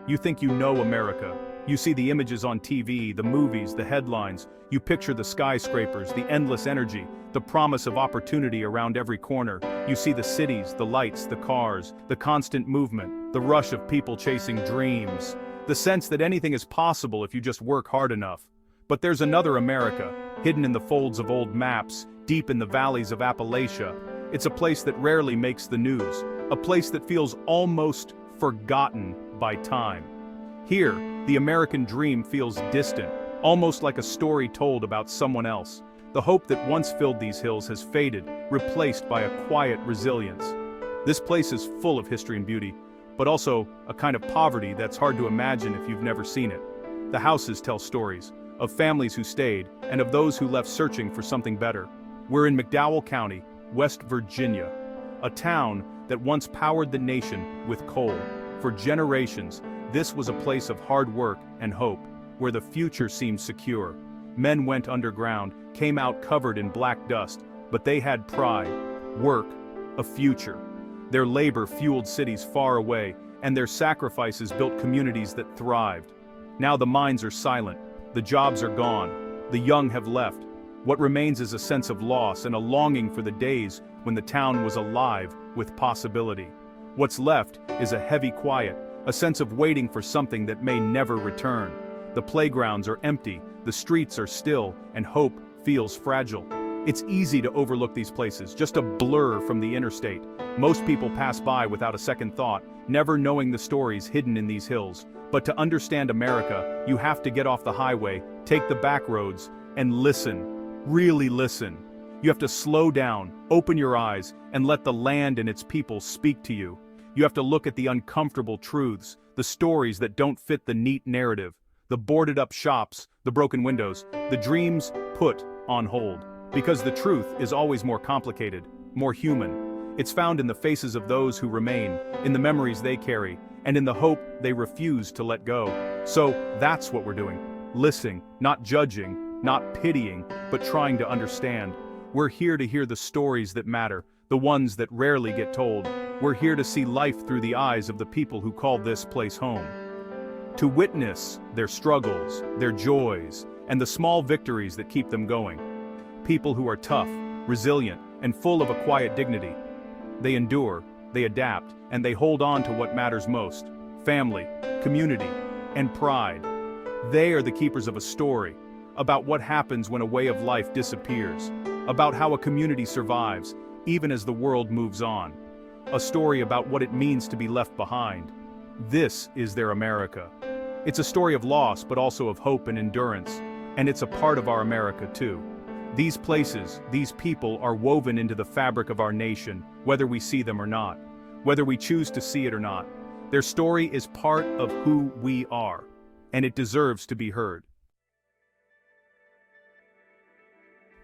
You think you know America. You see the images on TV, the movies, the headlines. You picture the skyscrapers, the endless energy, the promise of opportunity around every corner. You see the cities, the lights, the cars, the constant movement, the rush of people chasing dreams, the sense that anything is possible if you just work hard enough. But there's another America, hidden in the folds of old maps, deep in the valleys of Appalachia. It's a place that rarely makes the news, a place that feels almost forgotten by time. Here, the American dream feels distant, almost like a story told about someone else. The hope that once filled these hills has faded, replaced by a quiet resilience. This place is full of history and beauty, but also a kind of poverty that's hard to imagine if you've never seen it. The houses tell stories, of families who stayed, and of those who left searching for something better. We're in McDowell County, West Virginia, a town that once powered the nation with coal. For generations, this was a place of hard work and hope, where the future seemed secure. Men went underground, came out covered in black dust, but they had pride, work, a future. Their labor fueled cities far away, and their sacrifices built communities that thrived. Now the mines are silent, the jobs are gone, the young have left. What remains is a sense of loss and a longing for the days when the town was alive with possibility. What's left is a heavy quiet, a sense of waiting for something that may never return. The playgrounds are empty, the streets are still, and hope feels fragile. It's easy to overlook these places, just a blur from the interstate. Most people pass by without a second thought, never knowing the stories hidden in these hills. But to understand America, you have to get off the highway, take the back roads, and listen. Really listen. You have to slow down, open your eyes, and let the land and its people speak to you. You have to look at the uncomfortable truths, the stories that don't fit the neat narrative, the boarded-up shops, the broken windows, the dreams put on hold. Because the truth is always more complicated, more human. It's found in the faces of those who remain, in the memories they carry, and in the hope they refuse to let go. So that's what we're doing. Listening, not judging, not pitying, but trying to understand. We're here to hear the stories that matter, the ones that rarely get told. We're here to see life through the eyes of the people who call this place home. To witness their struggles, their joys, and the small victories that keep them going. People who are tough, resilient, and full of a quiet dignity. They endure, they adapt, and they hold on to what matters most: family, community, and pride. They are the keepers of a story, about what happens when a way of life disappears, about how a community survives, even as the world moves on. A story about what it means to be left behind. This is their America. It's a story of loss, but also of hope and endurance, and it's a part of our America too. These places, these people are woven into the fabric of our nation, whether we see them or not, whether we choose to see it or not. Their story is part of who we are, and it deserves to be heard.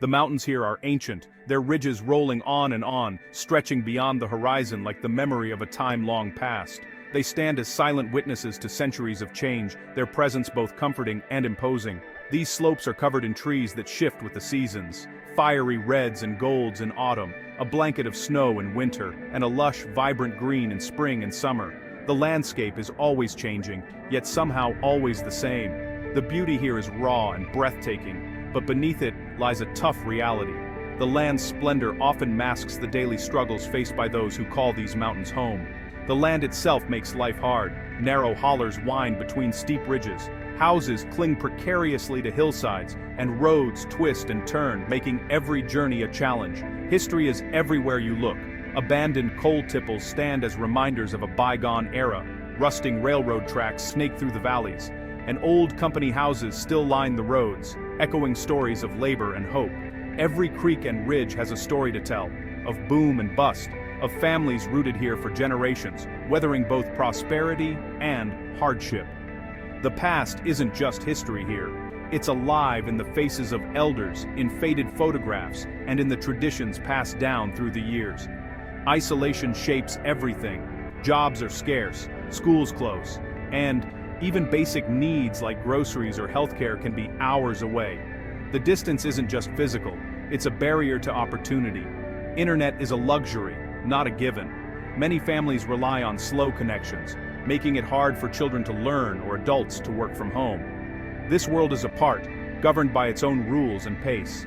The mountains here are ancient, their ridges rolling on, stretching beyond the horizon like the memory of a time long past. They stand as silent witnesses to centuries of change, their presence both comforting and imposing. These slopes are covered in trees that shift with the seasons, fiery reds and golds in autumn, a blanket of snow in winter, and a lush, vibrant green in spring and summer. The landscape is always changing, yet somehow always the same. The beauty here is raw and breathtaking, but beneath it lies a tough reality. The land's splendor often masks the daily struggles faced by those who call these mountains home. The land itself makes life hard. Narrow hollers wind between steep ridges. Houses cling precariously to hillsides, and roads twist and turn, making every journey a challenge. History is everywhere you look. Abandoned coal tipples stand as reminders of a bygone era. Rusting railroad tracks snake through the valleys, and old company houses still line the roads, echoing stories of labor and hope. Every creek and ridge has a story to tell, of boom and bust, of families rooted here for generations, weathering both prosperity and hardship. The past isn't just history here. It's alive in the faces of elders, in faded photographs, and in the traditions passed down through the years. Isolation shapes everything. Jobs are scarce, schools close, and even basic needs like groceries or healthcare can be hours away. The distance isn't just physical, it's a barrier to opportunity. Internet is a luxury, not a given. Many families rely on slow connections, making it hard for children to learn or adults to work from home. This world is apart, governed by its own rules and pace.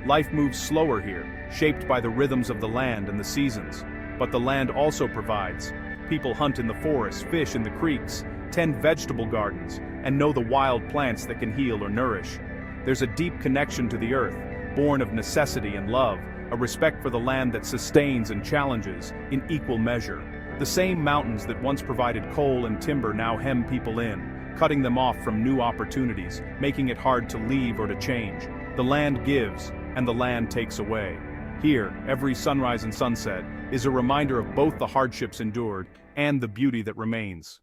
Life moves slower here, shaped by the rhythms of the land and the seasons. But the land also provides. People hunt in the forests, fish in the creeks, tend vegetable gardens, and know the wild plants that can heal or nourish. There's a deep connection to the earth, born of necessity and love, a respect for the land that sustains and challenges in equal measure. The same mountains that once provided coal and timber now hem people in, cutting them off from new opportunities, making it hard to leave or to change. The land gives, and the land takes away. Here, every sunrise and sunset is a reminder of both the hardships endured and the beauty that remains.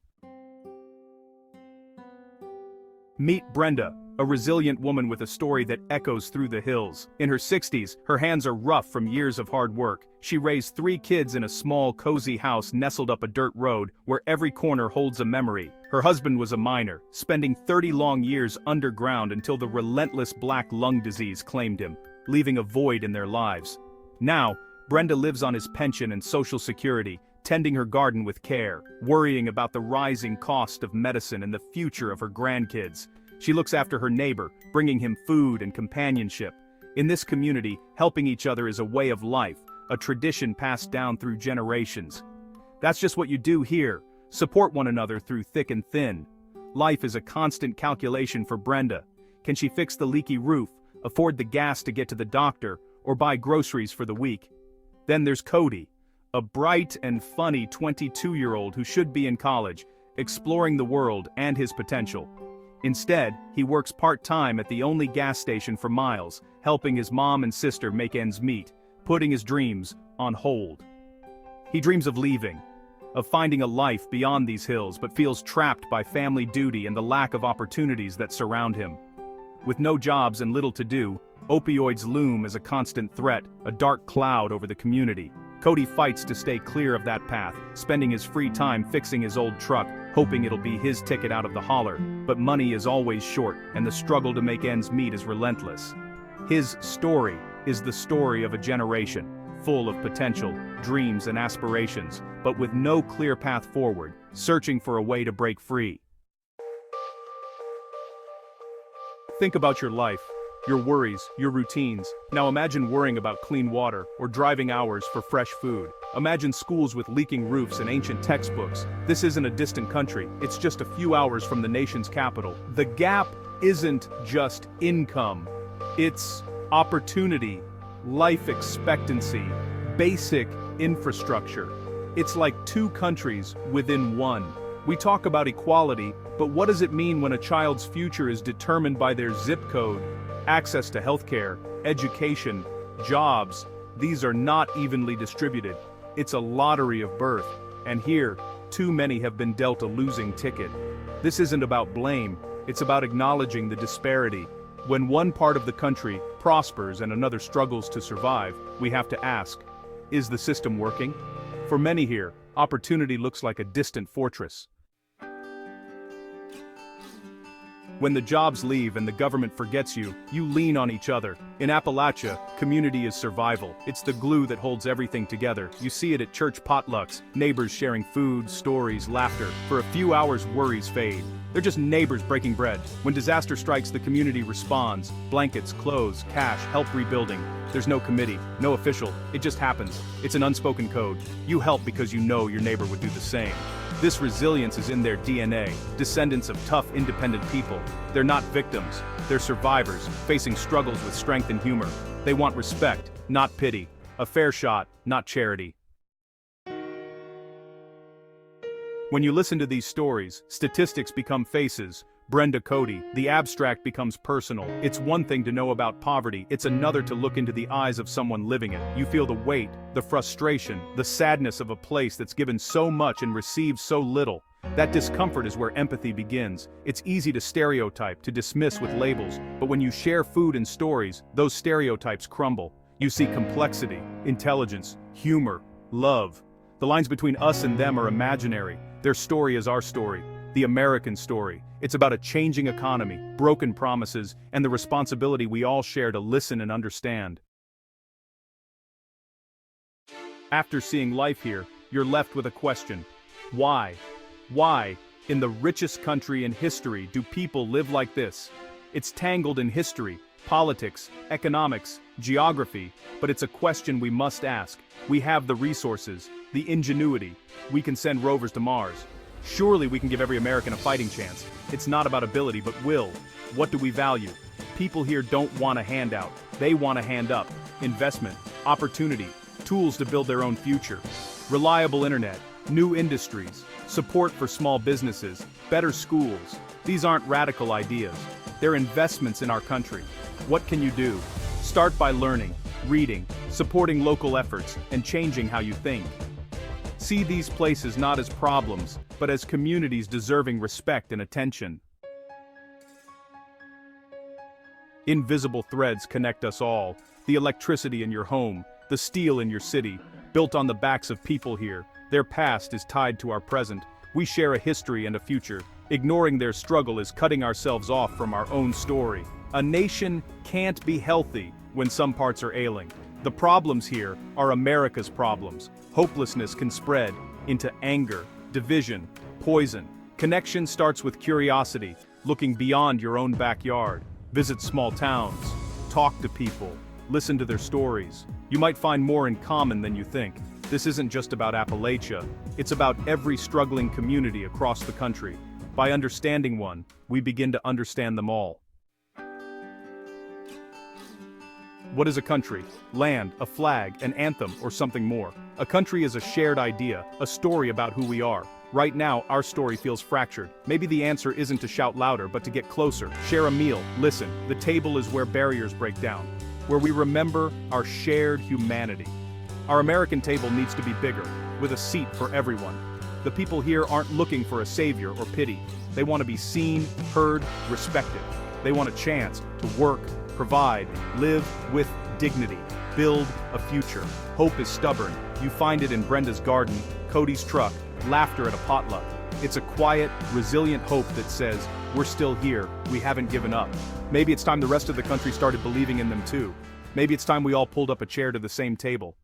Meet Brenda, a resilient woman with a story that echoes through the hills. In her 60s, her hands are rough from years of hard work. She raised 3 kids in a small, cozy house nestled up a dirt road where every corner holds a memory. Her husband was a miner, spending 30 long years underground until the relentless black lung disease claimed him, leaving a void in their lives. Now, Brenda lives on his pension and Social Security, tending her garden with care, worrying about the rising cost of medicine and the future of her grandkids. She looks after her neighbor, bringing him food and companionship. In this community, helping each other is a way of life, a tradition passed down through generations. That's just what you do here, support one another through thick and thin. Life is a constant calculation for Brenda. Can she fix the leaky roof, afford the gas to get to the doctor, or buy groceries for the week? Then there's Cody, a bright and funny 22-year-old who should be in college, exploring the world and his potential. Instead, he works part-time at the only gas station for miles, helping his mom and sister make ends meet, putting his dreams on hold. He dreams of leaving, of finding a life beyond these hills, but feels trapped by family duty and the lack of opportunities that surround him. With no jobs and little to do, opioids loom as a constant threat, a dark cloud over the community. Cody fights to stay clear of that path, spending his free time fixing his old truck, hoping it'll be his ticket out of the holler. But money is always short, and the struggle to make ends meet is relentless. His story is the story of a generation, full of potential, dreams and aspirations, but with no clear path forward, searching for a way to break free. Think about your life, your worries, your routines. Now imagine worrying about clean water or driving hours for fresh food. Imagine schools with leaking roofs and ancient textbooks. This isn't a distant country, it's just a few hours from the nation's capital. The gap isn't just income, it's opportunity, life expectancy, basic infrastructure. It's like 2 countries within one. We talk about equality, but what does it mean when a child's future is determined by their zip code? Access to healthcare, education, jobs, these are not evenly distributed. It's a lottery of birth, and here, too many have been dealt a losing ticket. This isn't about blame, it's about acknowledging the disparity. When one part of the country prospers and another struggles to survive, we have to ask, is the system working? For many here, opportunity looks like a distant fortress. When the jobs leave and the government forgets you, you lean on each other. In Appalachia, community is survival. It's the glue that holds everything together. You see it at church potlucks, neighbors sharing food, stories, laughter. For a few hours, worries fade. They're just neighbors breaking bread. When disaster strikes, the community responds. Blankets, clothes, cash, help rebuilding. There's no committee, no official, it just happens. It's an unspoken code. You help because you know your neighbor would do the same. This resilience is in their DNA, descendants of tough, independent people. They're not victims, they're survivors, facing struggles with strength and humor. They want respect, not pity. A fair shot, not charity. When you listen to these stories, statistics become faces. Brenda, Cody, the abstract becomes personal. It's one thing to know about poverty, it's another to look into the eyes of someone living it. You feel the weight, the frustration, the sadness of a place that's given so much and received so little. That discomfort is where empathy begins. It's easy to stereotype, to dismiss with labels, but when you share food and stories, those stereotypes crumble. You see complexity, intelligence, humor, love. The lines between us and them are imaginary. Their story is our story, the American story. It's about a changing economy, broken promises, and the responsibility we all share to listen and understand. After seeing life here, you're left with a question. Why? Why, in the richest country in history, do people live like this? It's tangled in history, politics, economics, geography, but it's a question we must ask. We have the resources, the ingenuity. We can send rovers to Mars. Surely we can give every American a fighting chance. It's not about ability, but will. What do we value? People here don't want a handout. They want a hand up. Investment, opportunity, tools to build their own future. Reliable internet, new industries, support for small businesses, better schools. These aren't radical ideas. They're investments in our country. What can you do? Start by learning, reading, supporting local efforts, and changing how you think. See these places not as problems, but as communities deserving respect and attention. Invisible threads connect us all. The electricity in your home, the steel in your city, built on the backs of people here. Their past is tied to our present. We share a history and a future. Ignoring their struggle is cutting ourselves off from our own story. A nation can't be healthy when some parts are ailing. The problems here are America's problems. Hopelessness can spread into anger, division, poison. Connection starts with curiosity, looking beyond your own backyard. Visit small towns, talk to people, listen to their stories. You might find more in common than you think. This isn't just about Appalachia, it's about every struggling community across the country. By understanding one, we begin to understand them all. What is a country? Land, a flag, an anthem, or something more? A country is a shared idea, a story about who we are. Right now, our story feels fractured. Maybe the answer isn't to shout louder, but to get closer. Share a meal, listen. The table is where barriers break down, where we remember our shared humanity. Our American table needs to be bigger, with a seat for everyone. The people here aren't looking for a savior or pity. They want to be seen, heard, respected. They want a chance to work, provide, live with dignity, build a future. Hope is stubborn. You find it in Brenda's garden, Cody's truck, laughter at a potluck. It's a quiet, resilient hope that says, we're still here, we haven't given up. Maybe it's time the rest of the country started believing in them too. Maybe it's time we all pulled up a chair to the same table.